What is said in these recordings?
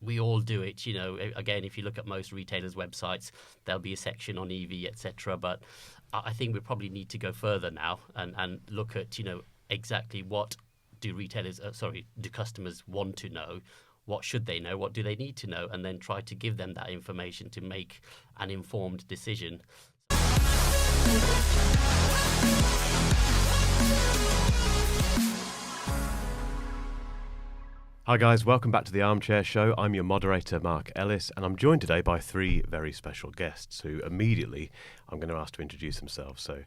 we all do it. Again, if you look at most retailers' websites, there'll be a section on EV, etc. But I think we probably need to go further now and look at, exactly what do customers want to know? What should they know? What do they need to know? And then try to give them that information to make an informed decision. Hi guys, welcome back to the Armchair Show. I'm your moderator, Mark Ellis, and I'm joined today by three very special guests who immediately I'm going to ask to introduce themselves. So,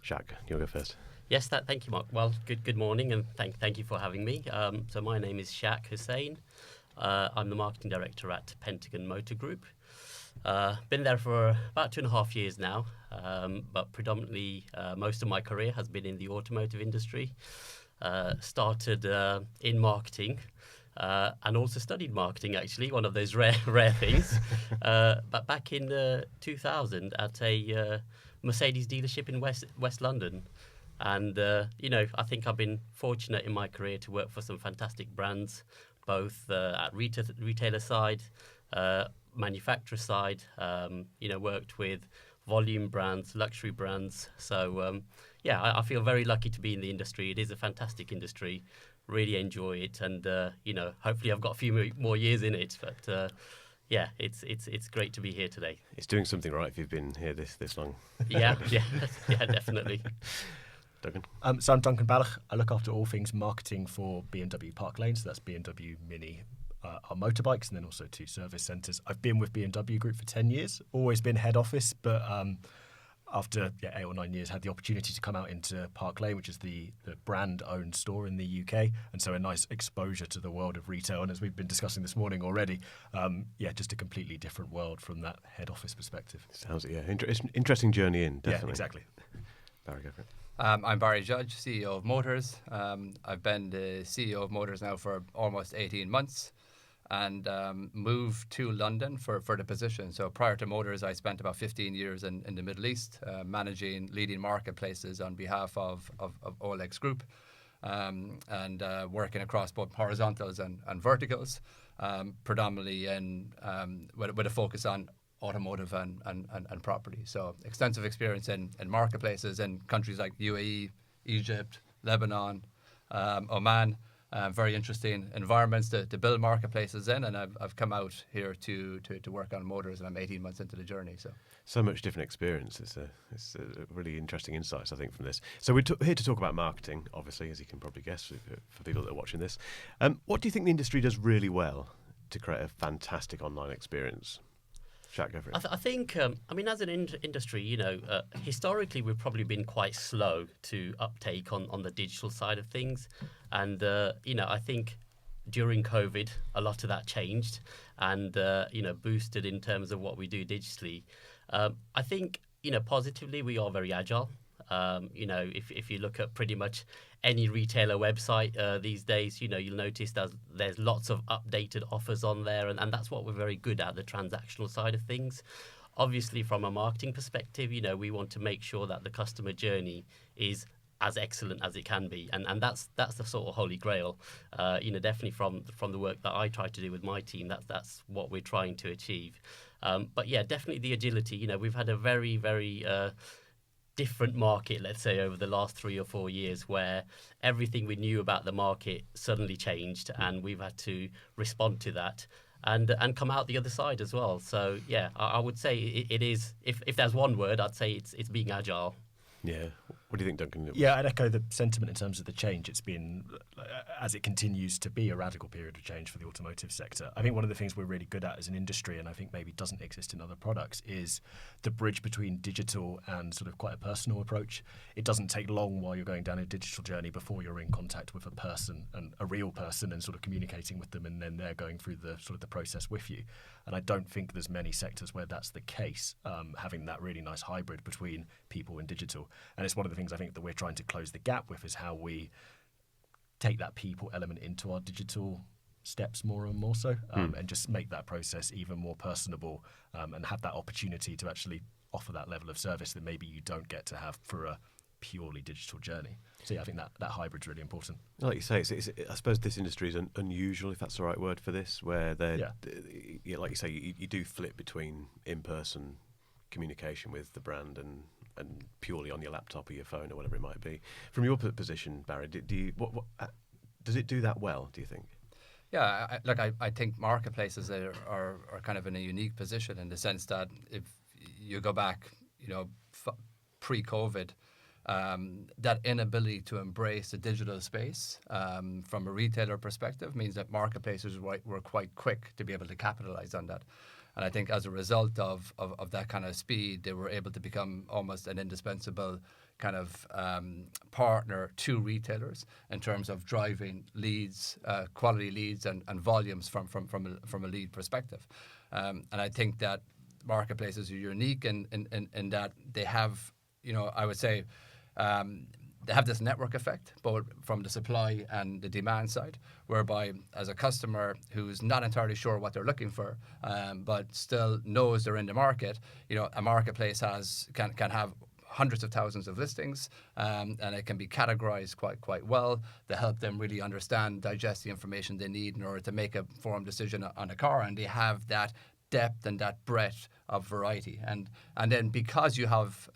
Shaq, you'll go first. Yes, thank you, Mark. Well, good morning, and thank you for having me. So my name is Shaq Hussain. I'm the marketing director at Pentagon Motor Group. Been there for about 2.5 years now, but predominantly most of my career has been in the automotive industry. Started in marketing and also studied marketing, actually, one of those rare things. But back in 2000 at a Mercedes dealership in West London. And, I think I've been fortunate in my career to work for some fantastic brands, both at retailer side, manufacturer side, worked with volume brands, luxury brands. So, I feel very lucky to be in the industry. It is a fantastic industry. Really enjoy it. And, hopefully I've got a few more years in it. But, it's great to be here today. It's doing something right if you've been here this long. Yeah, definitely. Duncan? So I'm Duncan Ballach. I look after all things marketing for BMW Park Lane. So that's BMW Mini, our motorbikes, and then also 2 service centres. I've been with BMW Group for 10 years, always been head office, but after 8 or 9 years, had the opportunity to come out into Park Lane, which is the brand-owned store in the UK, and so a nice exposure to the world of retail. And as we've been discussing this morning already, just a completely different world from that head office perspective. Sounds interesting journey in, definitely. Yeah, exactly. Barry, go for it. I'm Barry Judge, CEO of Motors. I've been the CEO of Motors now for almost 18 months and moved to London for the position. So prior to Motors, I spent about 15 years in the Middle East, managing leading marketplaces on behalf of OLX Group and working across both horizontals and verticals, predominantly with a focus on automotive and property. So extensive experience in marketplaces in countries like UAE, Egypt, Lebanon, Oman. Very interesting environments to build marketplaces in, and I've come out here to work on Motors, and I'm 18 months into the journey. So much different experience. It's a really interesting insights, I think, from this. So we're here to talk about marketing, obviously, as you can probably guess for people that are watching this. What do you think the industry does really well to create a fantastic online experience? Shaq, go for it. I think, as an industry, historically we've probably been quite slow to uptake on the digital side of things. And, I think during COVID, a lot of that changed and, boosted in terms of what we do digitally. I think, positively, we are very agile. If you look at pretty much any retailer website these days, you'll notice there's lots of updated offers on there, and that's what we're very good at, the transactional side of things. Obviously, from a marketing perspective, we want to make sure that the customer journey is as excellent as it can be, and that's the sort of holy grail. Definitely from the work that I try to do with my team, that's what we're trying to achieve. But yeah, definitely the agility. We've had a very, very different market, let's say, over the last 3 or 4 years, where everything we knew about the market suddenly changed, and we've had to respond to that and come out the other side as well. So yeah, I would say it is. If there's one word, I'd say it's being agile. Yeah. What do you think, Duncan? Yeah, I'd echo the sentiment in terms of the change. It's been, as it continues to be, a radical period of change for the automotive sector. I think one of the things we're really good at as an industry, and I think maybe doesn't exist in other products, is the bridge between digital and sort of quite a personal approach. It doesn't take long while you're going down a digital journey before you're in contact with a person, and a real person, and sort of communicating with them, and then they're going through the sort of the process with you. And I don't think there's many sectors where that's the case, having that really nice hybrid between people and digital. And it's one of the things I think that we're trying to close the gap with, is how we take that people element into our digital steps more and more so, and just make that process even more personable, and have that opportunity to actually offer that level of service that maybe you don't get to have for a purely digital journey. So yeah, I think that hybrid's really important. Like you say, I suppose this industry is unusual, if that's the right word for this, where like you say, you do flip between in-person communication with the brand and purely on your laptop or your phone or whatever it might be. From your position, Barry, does it do that well, do you think? Yeah, I think marketplaces are kind of in a unique position in the sense that if you go back, pre-COVID, that inability to embrace the digital space from a retailer perspective means that marketplaces were quite quick to be able to capitalize on that. And I think as a result of that kind of speed, they were able to become almost an indispensable kind of partner to retailers in terms of driving leads, quality leads and volumes from a lead perspective. And I think that marketplaces are unique in that they have, I would say, they have this network effect, both from the supply and the demand side, whereby as a customer who's not entirely sure what they're looking for, but still knows they're in the market, a marketplace can have hundreds of thousands of listings, and it can be categorized quite well to help them really understand, digest the information they need in order to make a informed decision on a car, and they have that depth and that breadth of variety, and then because you have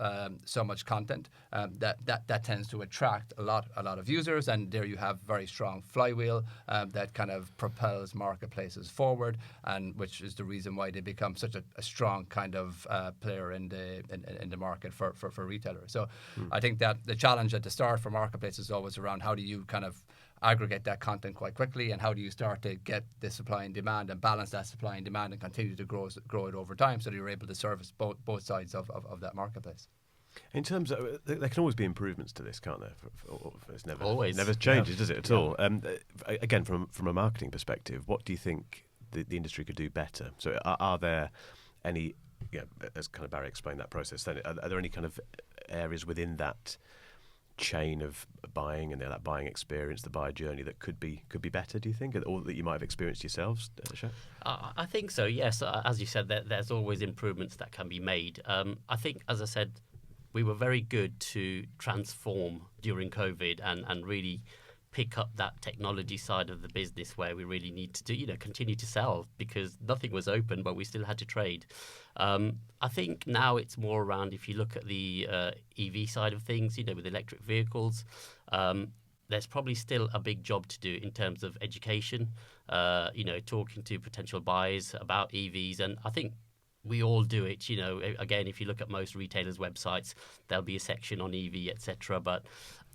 so much content, that tends to attract a lot of users, and there you have very strong flywheel that kind of propels marketplaces forward, and which is the reason why they become such a strong kind of player in the market for retailers. So I think that the challenge at the start for marketplaces is always around how do you kind of aggregate that content quite quickly, and how do you start to get the supply and demand and balance that supply and demand and continue to grow it over time so that you're able to service both sides of that marketplace. In terms of, there can always be improvements to this, can't there? It's never changes, does it at all? Again, from a marketing perspective, what do you think the industry could do better? So are there any, as kind of Barry explained that process, then are there any kind of areas within that chain of buying and that buying experience, the buyer journey, that could be better, do you think, or that you might have experienced yourselves, Shep? I think so, yes. As you said, there's always improvements that can be made. I think, as I said, we were very good to transform during COVID and really pick up that technology side of the business where we really need to continue to sell, because nothing was open, but we still had to trade. I think now it's more around, if you look at the EV side of things, with electric vehicles, there's probably still a big job to do in terms of education, talking to potential buyers about EVs. And I think we all do it, again, if you look at most retailers' websites, there'll be a section on EV, etc. But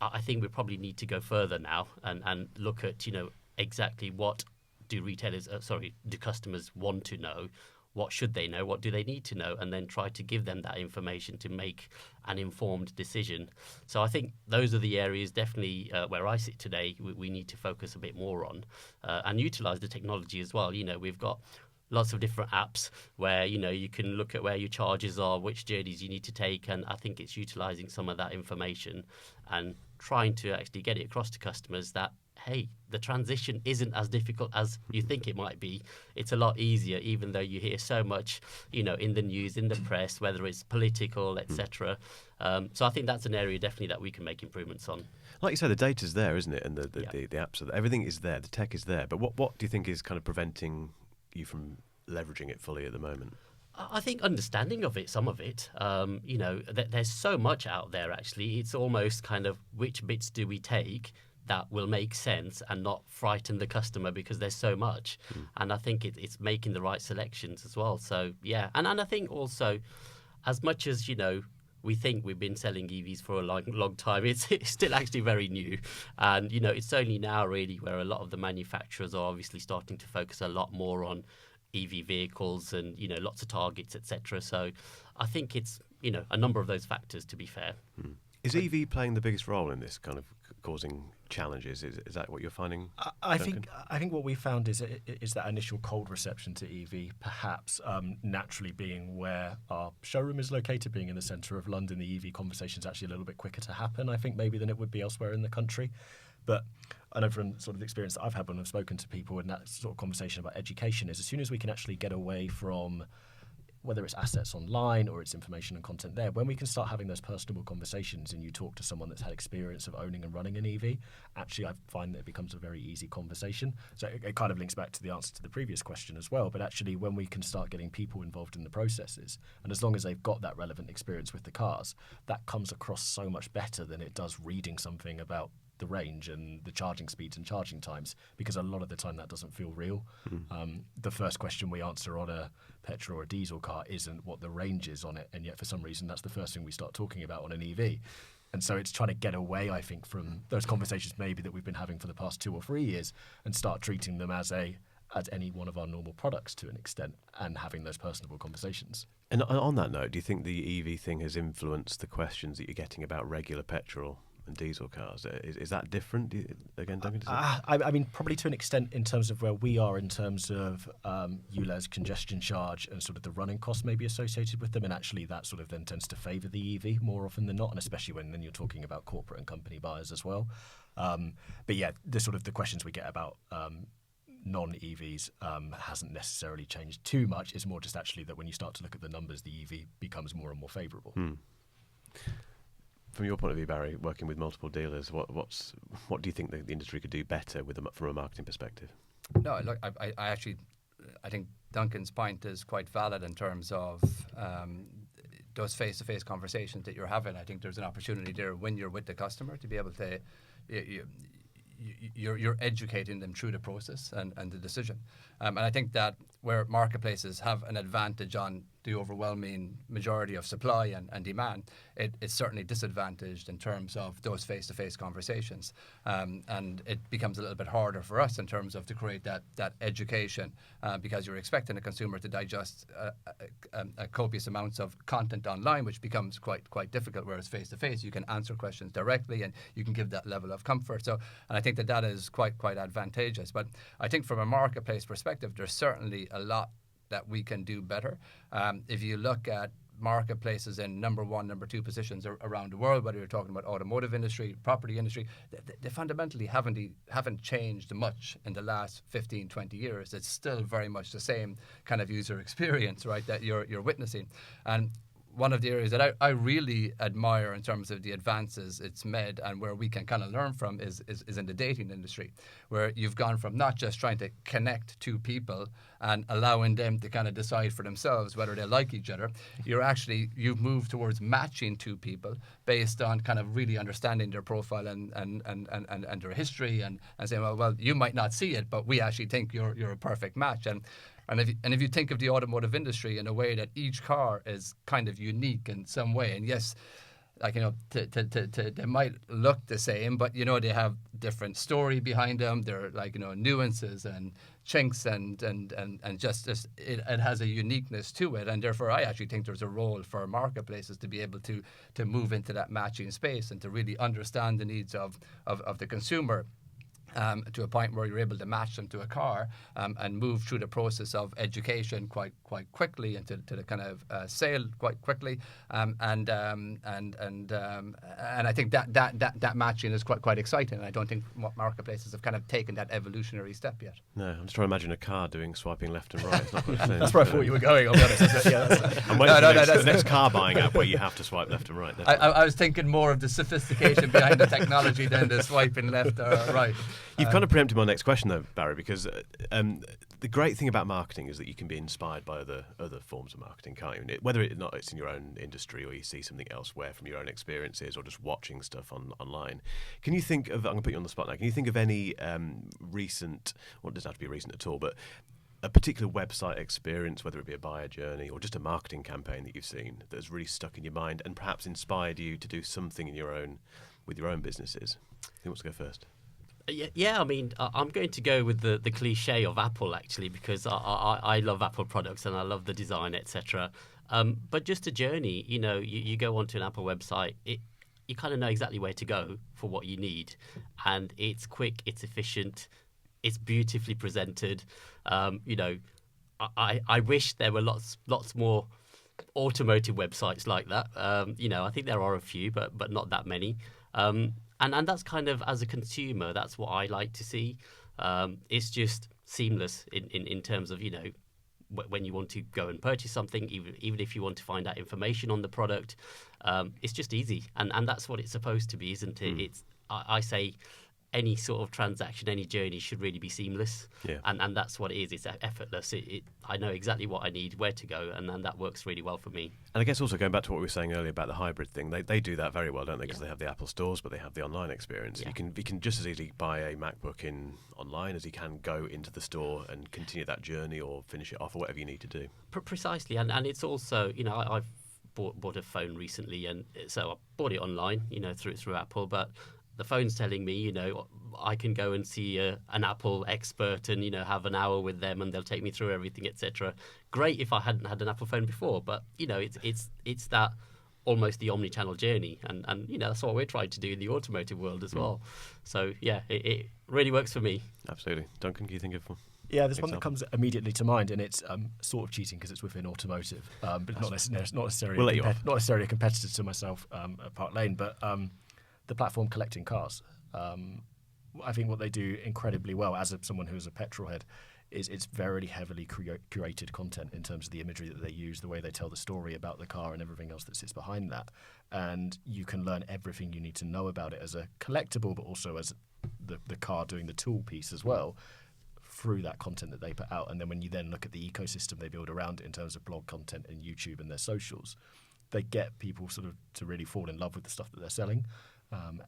I think we probably need to go further now and look at, exactly what do customers want to know? What should they know? What do they need to know? And then try to give them that information to make an informed decision. So I think those are the areas definitely where I sit today we need to focus a bit more on and utilize the technology as well. We've got lots of different apps where, you can look at where your charges are, which journeys you need to take. And I think it's utilizing some of that information and trying to actually get it across to customers that, hey, the transition isn't as difficult as you think it might be. It's a lot easier, even though you hear so much, in the news, in the press, whether it's political, etc. So I think that's an area definitely that we can make improvements on. Like you said, the data's there, isn't it? And the apps are there. Everything is there. The tech is there. But what do you think is kind of preventing you from leveraging it fully at the moment? I think understanding of it, some of it, there's so much out there, actually. It's almost kind of which bits do we take that will make sense and not frighten the customer, because there's so much. And I think it's making the right selections as well. So, yeah. And I think also, as much as, we think we've been selling EVs for a long time, it's still actually very new. And, it's only now really where a lot of the manufacturers are obviously starting to focus a lot more on EV vehicles and, lots of targets, etc. So I think it's, a number of those factors, to be fair. Is EV playing the biggest role in this kind of causing challenges? Is that what you're finding? I think what we found is that initial cold reception to EV, perhaps naturally being where our showroom is located, being in the centre of London, the EV conversation is actually a little bit quicker to happen, I think, maybe than it would be elsewhere in the country. But I know from sort of the experience that I've had when I've spoken to people in that sort of conversation about education is, as soon as we can actually get away from whether it's assets online or it's information and content there, when we can start having those personable conversations and you talk to someone that's had experience of owning and running an EV, actually I find that it becomes a very easy conversation. So it kind of links back to the answer to the previous question as well, but actually when we can start getting people involved in the processes, and as long as they've got that relevant experience with the cars, that comes across so much better than it does reading something about the range and the charging speeds and charging times, because a lot of the time that doesn't feel real. The first question we answer on a petrol or a diesel car isn't what the range is on it, and yet for some reason that's the first thing we start talking about on an EV. And so it's trying to get away, I think, from those conversations maybe that we've been having for the past 2 or 3 years and start treating them as any one of our normal products to an extent, and having those personable conversations. And on that note, do you think the EV thing has influenced the questions that you're getting about regular petrol and diesel cars? Is that different again, Duncan? I mean, probably to an extent in terms of where we are in terms of ULEZ, congestion charge, and sort of the running costs maybe associated with them, and actually that sort of then tends to favour the EV more often than not, and especially when then you're talking about corporate and company buyers as well. But yeah, the questions we get about non-EVs hasn't necessarily changed too much. It's more just actually that when you start to look at the numbers, the EV becomes more and more favourable. From your point of view, Barry, working with multiple dealers, what do you think the industry could do better with them from a marketing perspective? No, look, I think Duncan's point is quite valid in terms of those face-to-face conversations that you're having. I think there's an opportunity there when you're with the customer to be able to you're educating them through the process and the decision. And I think that where marketplaces have an advantage on the overwhelming majority of supply and demand, it's certainly disadvantaged in terms of those face-to-face conversations. And it becomes a little bit harder for us in terms of to create that education because you're expecting a consumer to digest a copious amounts of content online, which becomes quite difficult, whereas face-to-face you can answer questions directly and you can give that level of comfort. So, and I think that is quite advantageous. But I think from a marketplace perspective, there's certainly a lot that we can do better. If you look at marketplaces in number 1, number 2 positions around the world, whether you're talking about automotive industry, property industry, they fundamentally haven't changed much in the last 15, 20 years. It's still very much the same kind of user experience, right, that you're witnessing. And one of the areas that I really admire in terms of the advances it's made and where we can kind of learn from is in the dating industry, where you've gone from not just trying to connect two people and allowing them to kind of decide for themselves whether they like each other. You've moved towards matching two people based on kind of really understanding their profile and their history and saying, well, you might not see it, but we actually think you're a perfect match. And if you think of the automotive industry in a way that each car is kind of unique in some way, and yes, like, you know, they might look the same, but, you know, they have different story behind them. They're like, you know, nuances and chinks and just it has a uniqueness to it. And therefore, I actually think there's a role for marketplaces to be able to move into that matching space and to really understand the needs of the consumer. To a point where you're able to match them to a car and move through the process of education quite quickly into the kind of sale quite quickly, and I think that matching is quite exciting. And I don't think marketplaces have kind of taken that evolutionary step yet. No, I'm just trying to imagine a car doing swiping left and right. It's not quite the same. That's where I thought you were going. I'll be honest. I'm waiting for the next car buying app where you have to swipe left and right. I was thinking more of the sophistication behind the technology than the swiping left or right. You've kind of preempted my next question, though, Barry, because the great thing about marketing is that you can be inspired by other forms of marketing, can't you? Whether or not it's in your own industry or you see something elsewhere from your own experiences or just watching stuff online. Can you think of, I'm going to put you on the spot now, can you think of any recent, well, it doesn't have to be recent at all, but a particular website experience, whether it be a buyer journey or just a marketing campaign that you've seen that has really stuck in your mind and perhaps inspired you to do something with your own businesses? Who wants to go first? Yeah, I mean, I'm going to go with the cliche of Apple, actually, because I love Apple products and I love the design, etc. But just a journey, you know, you go onto an Apple website, you kind of know exactly where to go for what you need. And it's quick, it's efficient, it's beautifully presented. You know, I wish there were lots more automotive websites like that. You know, I think there are a few, but not that many. And that's kind of, as a consumer, that's what I like to see. It's just seamless in terms of, you know, when you want to go and purchase something, even if you want to find out information on the product, it's just easy, and that's what it's supposed to be, isn't it? I say any sort of transaction, any journey should really be seamless, and that's what it is. It's effortless. I know exactly what I need, where to go, and that works really well for me. And I guess also going back to what we were saying earlier about the hybrid thing, they do that very well, don't they? Because they have the Apple stores, but they have the online experience. Yeah. You can just as easily buy a MacBook online as you can go into the store and continue that journey or finish it off or whatever you need to do. Precisely, and it's also, I've bought a phone recently, and so I bought it online, through Apple, but the phone's telling me, I can go and see an Apple expert and, have an hour with them and they'll take me through everything, etc. Great if I hadn't had an Apple phone before, but, it's that almost the omni-channel journey. And that's what we're trying to do in the automotive world as well. So, yeah, it really works for me. Absolutely. Duncan, can you think of one? Yeah, there's one that comes immediately to mind, and it's sort of cheating because it's within automotive, but not necessarily not necessarily a competitor to myself at Park Lane, but the platform Collecting Cars. I think what they do incredibly well, as someone who is a petrol head, is it's very heavily curated content in terms of the imagery that they use, the way they tell the story about the car and everything else that sits behind that. And you can learn everything you need to know about it as a collectible, but also as the car doing the tool piece as well, through that content that they put out. And then when you then look at the ecosystem they build around it in terms of blog content and YouTube and their socials, they get people sort of to really fall in love with the stuff that they're selling.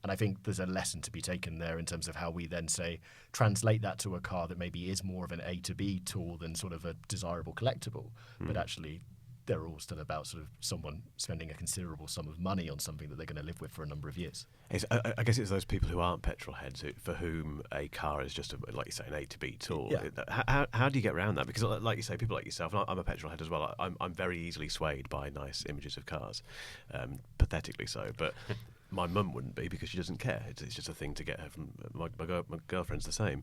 And I think there's a lesson to be taken there in terms of how we then say translate that to a car that maybe is more of an A to B tool than sort of a desirable collectible, but actually they're all still about sort of someone spending a considerable sum of money on something that they're going to live with for a number of years. I guess it's those people who aren't petrol heads for whom a car is just, like you say, an A to B tool. Yeah. How do you get around that? Because like you say, people like yourself, and I'm a petrol head as well, I'm very easily swayed by nice images of cars, pathetically so, but my mum wouldn't be because she doesn't care. It's just a thing to get her from my girlfriend's the same.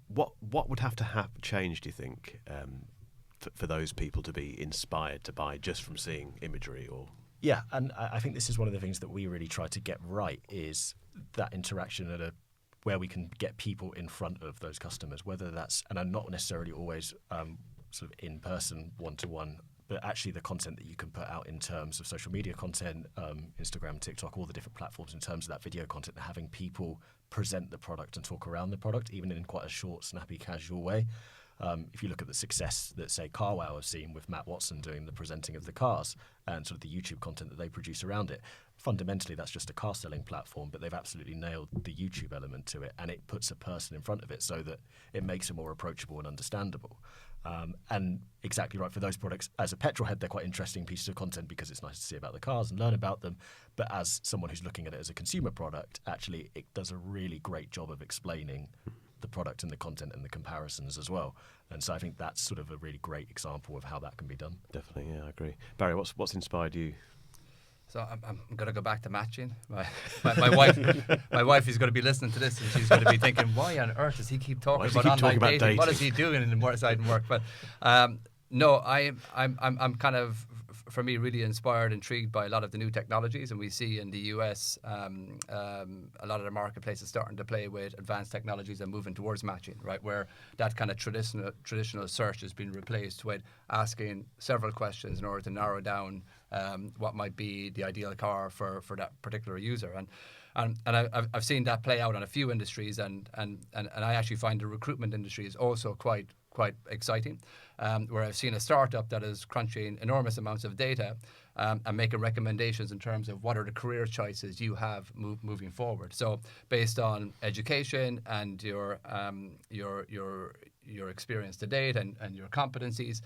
What would have to change, do you think, for those people to be inspired to buy just from seeing imagery? Or yeah, and I think this is one of the things that we really try to get right, is that interaction where we can get people in front of those customers, whether that's, and I'm not necessarily always sort of in person one-to-one, but actually the content that you can put out in terms of social media content, Instagram, TikTok, all the different platforms in terms of that video content, and having people present the product and talk around the product, even in quite a short, snappy, casual way. If you look at the success that, say, CarWow have seen with Matt Watson doing the presenting of the cars and sort of the YouTube content that they produce around it, fundamentally that's just a car selling platform, but they've absolutely nailed the YouTube element to it, and it puts a person in front of it so that it makes it more approachable and understandable. And exactly right, for those products, as a petrol head, they're quite interesting pieces of content because it's nice to see about the cars and learn about them. But as someone who's looking at it as a consumer product, actually it does a really great job of explaining the product and the content and the comparisons as well. And so I think that's sort of a really great example of how that can be done. Definitely, yeah, I agree. Barry, what's inspired you? So I'm going to go back to matching. My wife is going to be listening to this, and she's going to be thinking, why on earth does he keep talking about online dating? What is he doing in the side and work? But no, I'm kind of, for me, really inspired, intrigued by a lot of the new technologies, and we see in the US a lot of the marketplaces starting to play with advanced technologies and moving towards matching, right? Where that kind of traditional search has been replaced with asking several questions in order to narrow down what might be the ideal car for that particular user. And I've seen that play out on a few industries, and I actually find the recruitment industry is also quite exciting, where I've seen a startup that is crunching enormous amounts of data and making recommendations in terms of what are the career choices you have moving forward. So based on education and your experience to date and your competencies,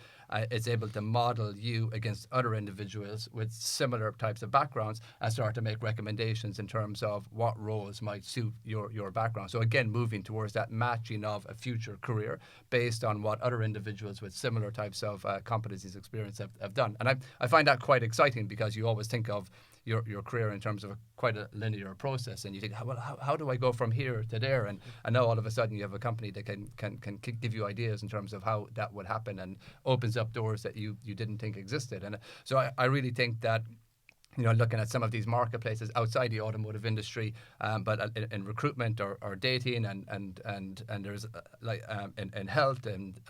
it's able to model you against other individuals with similar types of backgrounds and start to make recommendations in terms of what roles might suit your background. So again, moving towards that matching of a future career based on what other individuals with similar types of competencies, experience have done. And I find that quite exciting, because you always think of your career in terms of quite a linear process, and you think, well, how do I go from here to there? And now all of a sudden you have a company that can give you ideas in terms of how that would happen, and opens up doors that you didn't think existed. And so I really think that looking at some of these marketplaces outside the automotive industry, but in recruitment or dating and there's in health and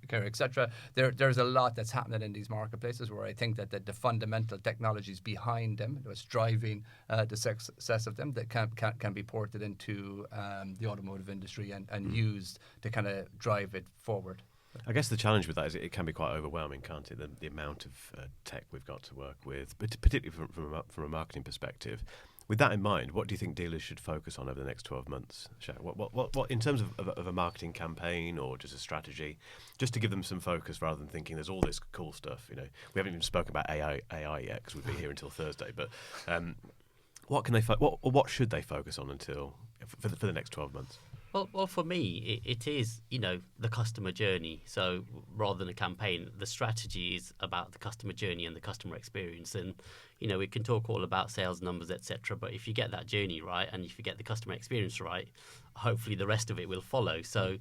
care, etc. There's a lot that's happening in these marketplaces where I think that the fundamental technologies behind them, what's driving the success of them, that can be ported into the automotive industry and used to kind of drive it forward. I guess the challenge with that is it can be quite overwhelming, can't it? The amount of tech we've got to work with, but particularly from a marketing perspective. With that in mind, what do you think dealers should focus on over the next 12 months? Shaq? What in terms of a marketing campaign or just a strategy, just to give them some focus rather than thinking there's all this cool stuff. We haven't even spoken about AI yet because we'll be here until Thursday. But what can they? What should they focus on for the next 12 months? Well, for me, it is, the customer journey. So rather than a campaign, the strategy is about the customer journey and the customer experience. And, we can talk all about sales numbers, etc. But if you get that journey right and if you get the customer experience right, hopefully the rest of it will follow. So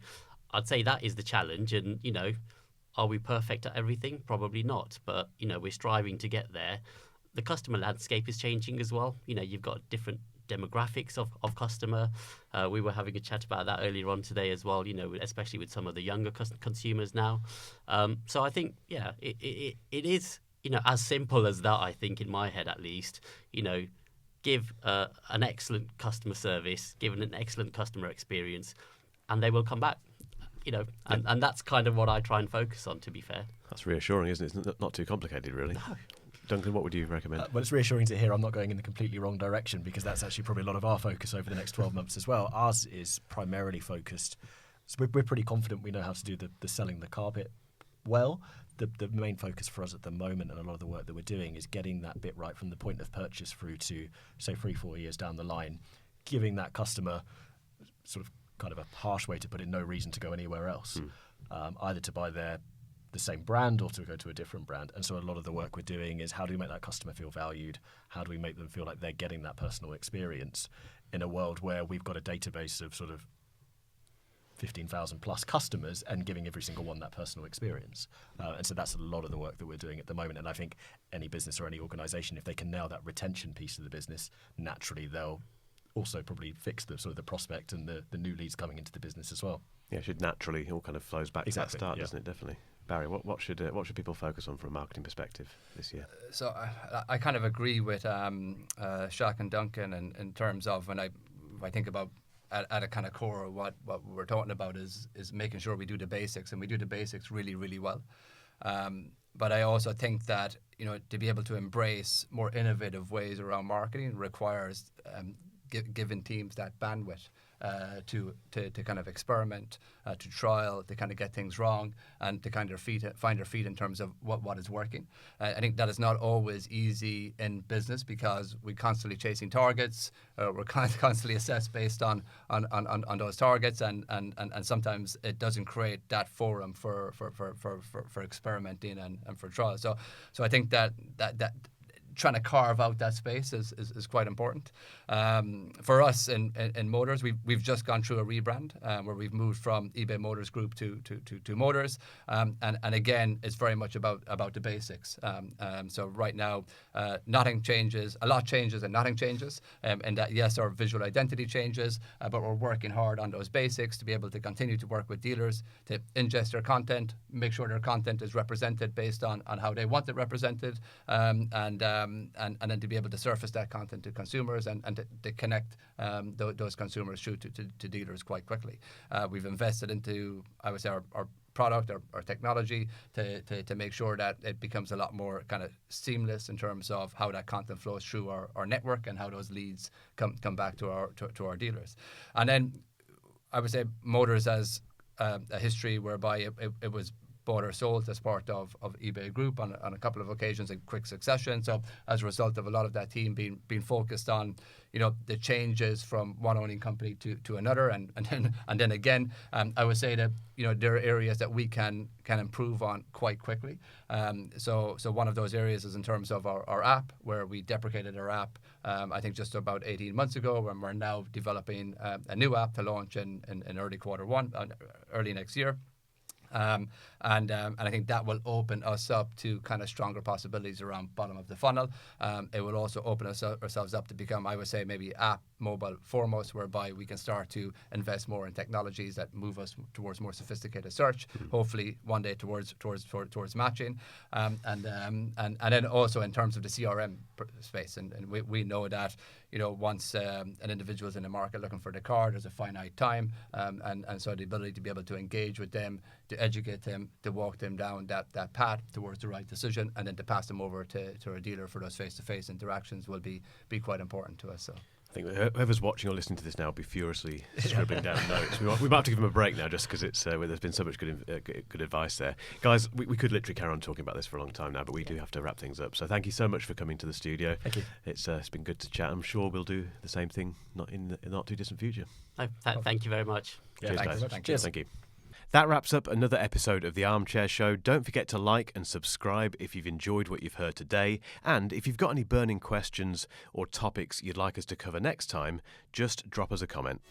I'd say that is the challenge. And, are we perfect at everything? Probably not. But, we're striving to get there. The customer landscape is changing as well. You've got different demographics of customer. We were having a chat about that earlier on today as well, especially with some of the younger consumers now. So I think, it is, as simple as that, I think, in my head at least, give an excellent customer service, give an excellent customer experience, and they will come back. And that's kind of what I try and focus on, to be fair. That's reassuring, isn't it? It's not too complicated, really. No. Duncan, what would you recommend? Well, it's reassuring to hear I'm not going in the completely wrong direction, because that's actually probably a lot of our focus over the next 12 months as well. Ours is primarily focused, so we're pretty confident we know how to do the selling the car bit well. The main focus for us at the moment, and a lot of the work that we're doing, is getting that bit right from the point of purchase through to, say, 3-4 years down the line, giving that customer sort of kind of a harsh way to put it, no reason to go anywhere else, either to buy the same brand or to go to a different brand. And so a lot of the work we're doing is, how do we make that customer feel valued? How do we make them feel like they're getting that personal experience in a world where we've got a database of sort of 15,000 plus customers and giving every single one that personal experience. And so that's a lot of the work that we're doing at the moment. And I think any business or any organisation, if they can nail that retention piece of the business, naturally they'll also probably fix the sort of the prospect and the new leads coming into the business as well. Yeah, it should naturally all kind of flows back Exactly, to that start, yeah. doesn't it? Definitely. Barry, what should people focus on from a marketing perspective this year? So I kind of agree with Shaq and Duncan in terms of, when I think about at a kind of core, what we're talking about is making sure we do the basics, and we do the basics really, really well. But I also think that, to be able to embrace more innovative ways around marketing requires giving teams that bandwidth to kind of experiment, to trial, to kind of get things wrong, and to kind of find their feet in terms of what is working. I think that is not always easy in business, because we're constantly chasing targets. We're constantly assessed based on those targets, and sometimes it doesn't create that forum for experimenting and for trial. So I think that trying to carve out that space is quite important. For us in Motors, we've just gone through a rebrand where we've moved from eBay Motors Group to Motors, and again, it's very much about the basics. So right now, nothing changes. A lot changes and nothing changes, and that, yes, our visual identity changes, but we're working hard on those basics to be able to continue to work with dealers to ingest their content, make sure their content is represented based on how they want it represented, and then to be able to surface that content to consumers and to connect those consumers through to dealers quite quickly. We've invested into, I would say, our product, our technology to make sure that it becomes a lot more kind of seamless in terms of how that content flows through our network and how those leads come back to our dealers. And then I would say Motors has a history whereby it was bought or sold as part of eBay Group on a couple of occasions in quick succession. So as a result of a lot of that team being focused on, the changes from one owning company to another, and then again, I would say that there are areas that we can improve on quite quickly. So one of those areas is in terms of our app, where we deprecated our app I think just about 18 months ago, and we're now developing a new app to launch in early quarter one, early next year. And And I think that will open us up to kind of stronger possibilities around bottom of the funnel. It will also open ourselves up to become, I would say, maybe app mobile foremost, whereby we can start to invest more in technologies that move us towards more sophisticated search. Hopefully, one day towards matching, and then also in terms of the CRM space, and we know that once an individual is in the market looking for the car, there's a finite time, and so the ability to be able to engage with them, to educate them, to walk them down that path towards the right decision, and then to pass them over to a dealer for those face-to-face interactions will be quite important to us. So. I think whoever's watching or listening to this now will be furiously scribbling down notes. We might have to give them a break now, just because there's been so much good advice there. Guys, we could literally carry on talking about this for a long time now, but we do have to wrap things up. So thank you so much for coming to the studio. Thank you. It's been good to chat. I'm sure we'll do the same thing in the not too distant future. Thank you very much. Cheers, guys. Cheers. Thank you. That wraps up another episode of The Armchair Show. Don't forget to like and subscribe if you've enjoyed what you've heard today. And if you've got any burning questions or topics you'd like us to cover next time, just drop us a comment.